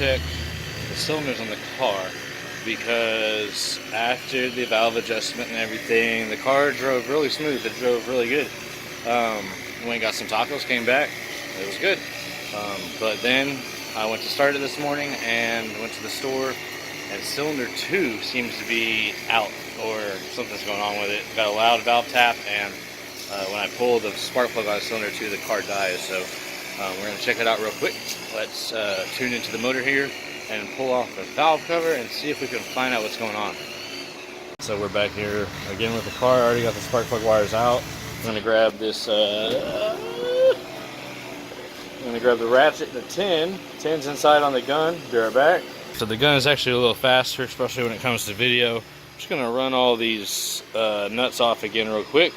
check the cylinders on the car, because after the valve adjustment and everything, the car drove really smooth. It drove really good. Went and got some tacos, came back, it was good. But then I went to start it this morning and went to the store, and cylinder 2 seems to be out, or something's going on with it. Got a loud valve tap, and when I pull the spark plug on cylinder 2, the car dies. So we're going to check it out real quick. Let's tune into the motor here and pull off the valve cover and see if we can find out what's going on. So we're back here again with the car. I already got the spark plug wires out. I'm going to grab this, I'm going to grab the ratchet and the tin. Tin's inside on the gun. Be right back. So the gun is actually a little faster, especially when it comes to video. I'm just going to run all these nuts off again real quick.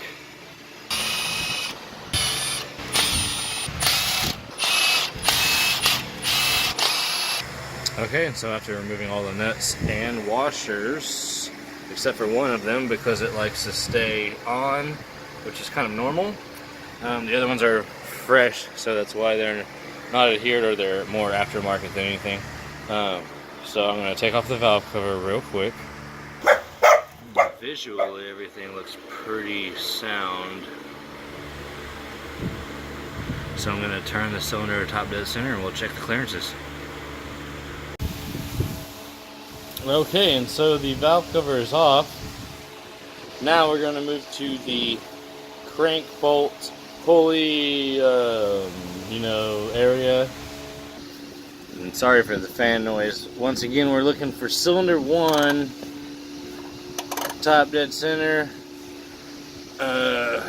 Okay, and so after removing all the nuts and washers, except for one of them because it likes to stay on, which is kind of normal. The other ones are fresh, so that's why they're not adhered, or they're more aftermarket than anything. So I'm going to take off the valve cover real quick. Visually, everything looks pretty sound. So I'm going to turn the cylinder top dead center and we'll check the clearances. Okay, and so the valve cover is off. Now we're going to move to the crank bolt pulley, area. And sorry for the fan noise. Once again, we're looking for cylinder 1, top dead center. And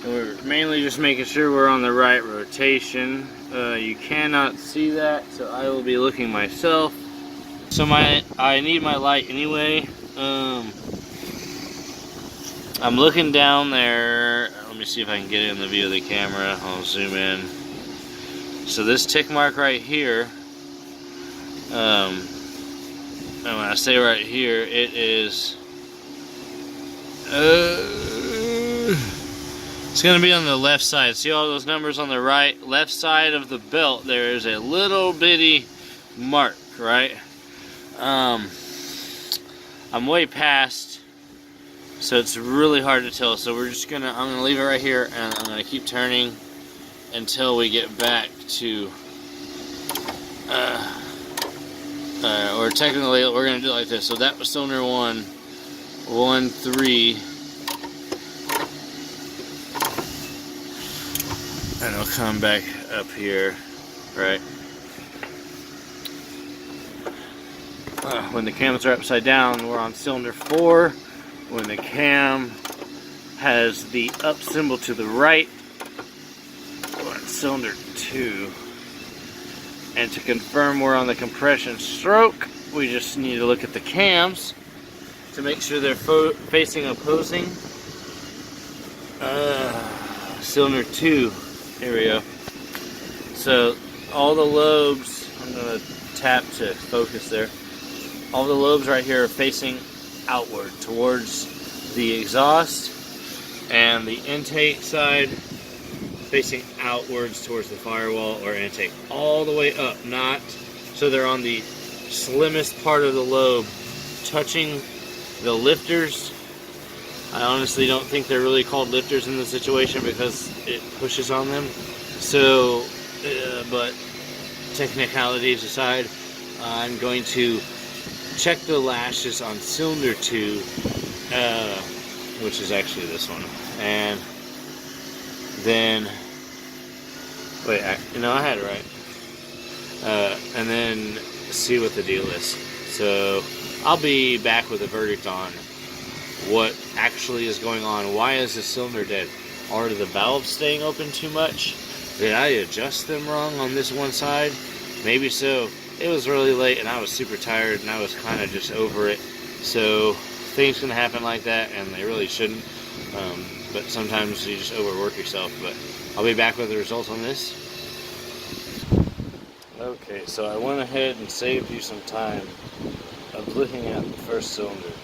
we're mainly just making sure we're on the right rotation. You cannot see that, so I will be looking myself. So I need my light anyway. I'm looking down there. Let me see if I can get it in the view of the camera. I'll zoom in. So this tick mark right here, and when I say right here, it is, it's going to be on the left side. See all those numbers on the left side of the belt? There is a little bitty mark, right? I'm way past, so it's really hard to tell. So I'm gonna leave it right here, and I'm gonna keep turning until we get back to, or technically we're gonna do it like this. So that was cylinder 1, 1, 3, and I'll come back up here, right? When the cams are upside down, we're on cylinder 4. When the cam has the up symbol to the right, we're on cylinder 2. And to confirm we're on the compression stroke, we just need to look at the cams to make sure they're facing opposing. Cylinder 2, here we go. So all the lobes, I'm going to tap to focus there. All the lobes right here are facing outward towards the exhaust, and the intake side facing outwards towards the firewall or intake, all the way up, not so they're on the slimmest part of the lobe touching the lifters. I honestly don't think they're really called lifters in this situation because it pushes on them. So, but technicalities aside, I'm going to check the lashes on cylinder 2, which is actually this one, and then wait, I had it right, and then see what the deal is. So I'll be back with a verdict on what actually is going on. Why is the cylinder dead? Are the valves staying open too much? Did I adjust them wrong on this one side? Maybe so. It was really late and I was super tired and I was kind of just over it. So things can happen like that, and they really shouldn't. But sometimes you just overwork yourself. But I'll be back with the results on this. Okay, so I went ahead and saved you some time of looking at the first cylinder,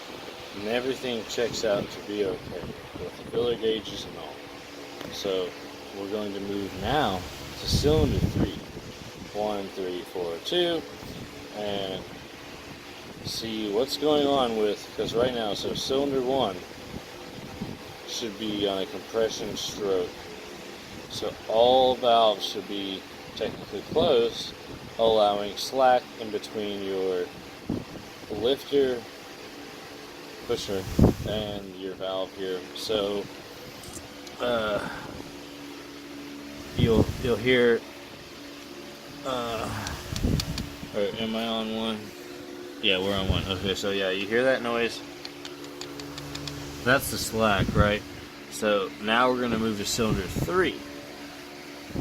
and everything checks out to be okay with the filler gauges and all. So we're going to move now to cylinder 3. 1, 3, 4, 2, and see what's going on with, because right now, so cylinder 1 should be on a compression stroke. So all valves should be technically closed, allowing slack in between your lifter, pusher, and your valve here. So you'll hear, or am I on one? Yeah, we're on one. Okay, so yeah, you hear that noise? That's the slack, right? So now we're gonna move to cylinder 3.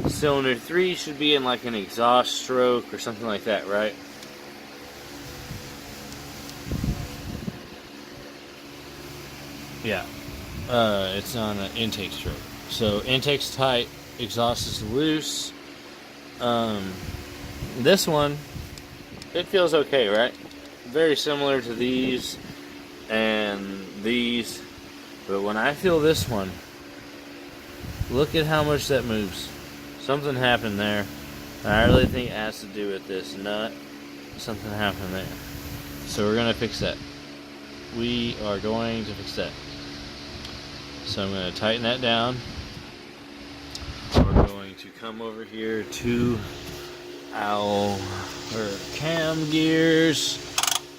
Cylinder 3 should be in like an exhaust stroke or something like that, right? Yeah, it's on an intake stroke. So intake's tight, exhaust is loose. This one, it feels okay, right? Very similar to these and these, but when I feel this one, look at how much that moves. Something happened there. I really think it has to do with this nut. Something happened there. So we're going to fix that. We are going to fix that. So I'm going to tighten that down. We're going to come over here to our cam gears.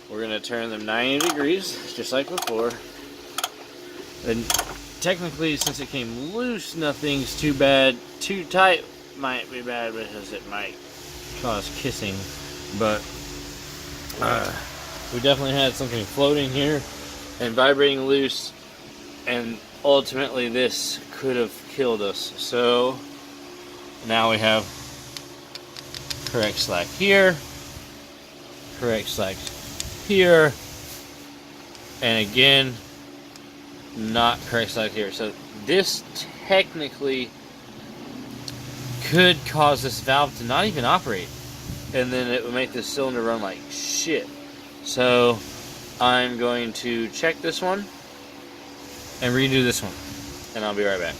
We're going to turn them 90 degrees, just like before. And technically, since it came loose, nothing's too bad. Too tight might be bad because it might cause kissing. But we definitely had something floating here and vibrating loose, and ultimately this could have killed us. So now we have correct slack here, correct slack here, and again not correct slack here. So this technically could cause this valve to not even operate, and then it would make this cylinder run like shit. So I'm going to check this one and redo this one, and I'll be right back.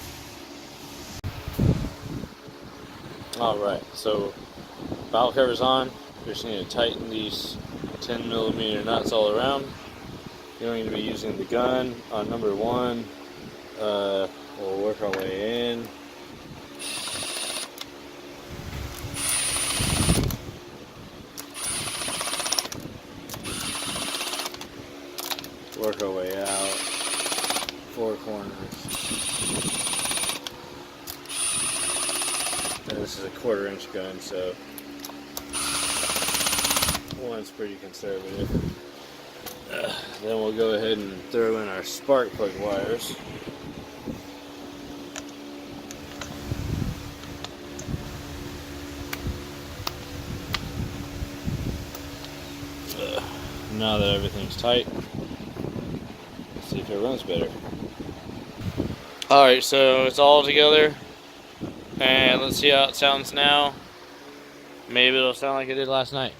Alright, so valve cover's on. We just need to tighten these 10mm nuts all around. You're going to be using the gun on number 1. We'll work our way in. Work our way out. 4 corners. And this is a 1/4-inch gun, so one's pretty conservative. Then we'll go ahead and throw in our spark plug wires. Now that everything's tight, let's see if it runs better. Alright, so it's all together, and let's see how it sounds now. Maybe it'll sound like it did last night.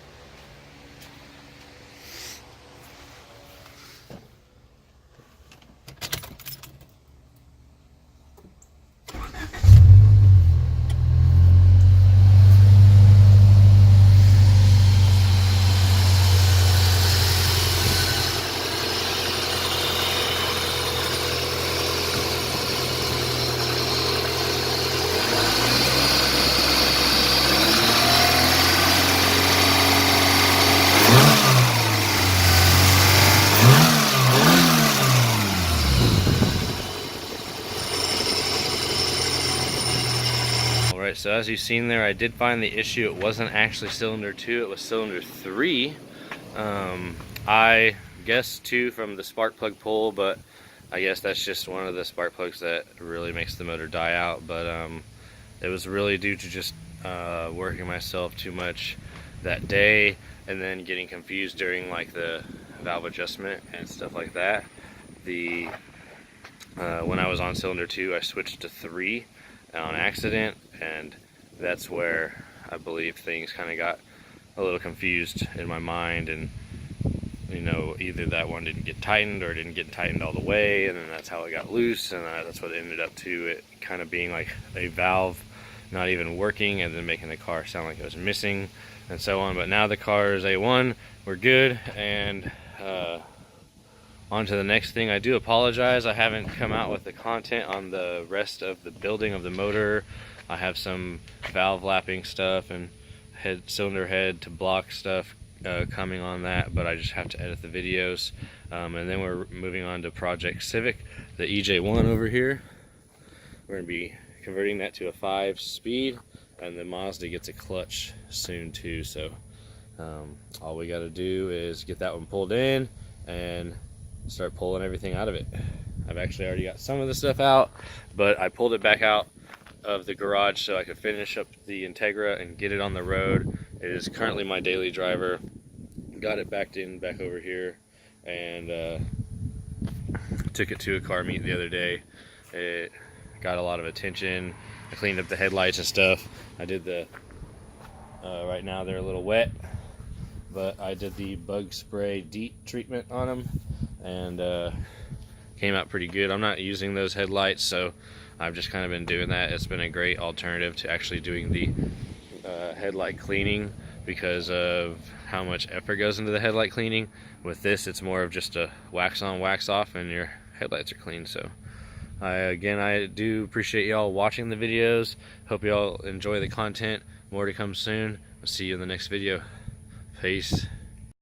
Alright, so as you've seen there, I did find the issue. It wasn't actually cylinder 2, it was cylinder 3. I guessed 2 from the spark plug pull, but I guess that's just one of the spark plugs that really makes the motor die out. But it was really due to just working myself too much that day, and then getting confused during like the valve adjustment and stuff like that. When I was on cylinder 2, I switched to 3 on accident, and that's where I believe things kind of got a little confused in my mind, and you know, either that one didn't get tightened or didn't get tightened all the way, and then that's how it got loose, and that's what ended up to it kind of being like a valve not even working, and then making the car sound like it was missing and so on. But now the car is A1, we're good, and on to the next thing. I do apologize, I haven't come out with the content on the rest of the building of the motor. I have some valve lapping stuff and cylinder head to block stuff coming on that, but I just have to edit the videos. And then we're moving on to Project Civic, the EJ1 over here. We're going to be converting that to a 5-speed, and the Mazda gets a clutch soon too, so all we got to do is get that one pulled in and start pulling everything out of it. I've actually already got some of the stuff out, but I pulled it back out of the garage so I could finish up the Integra and get it on the road. It is currently my daily driver. Got it back over here, and took it to a car meet the other day. It got a lot of attention. I cleaned up the headlights and stuff. I did the right now they're a little wet, but I did the bug spray DEET treatment on them, and came out pretty good. I'm not using those headlights, so I've just kind of been doing that. It's been a great alternative to actually doing the headlight cleaning because of how much effort goes into the headlight cleaning. With this, it's more of just a wax on, wax off, and your headlights are clean. So again, I do appreciate y'all watching the videos. Hope y'all enjoy the content. More to come soon. I'll see you in the next video. Peace.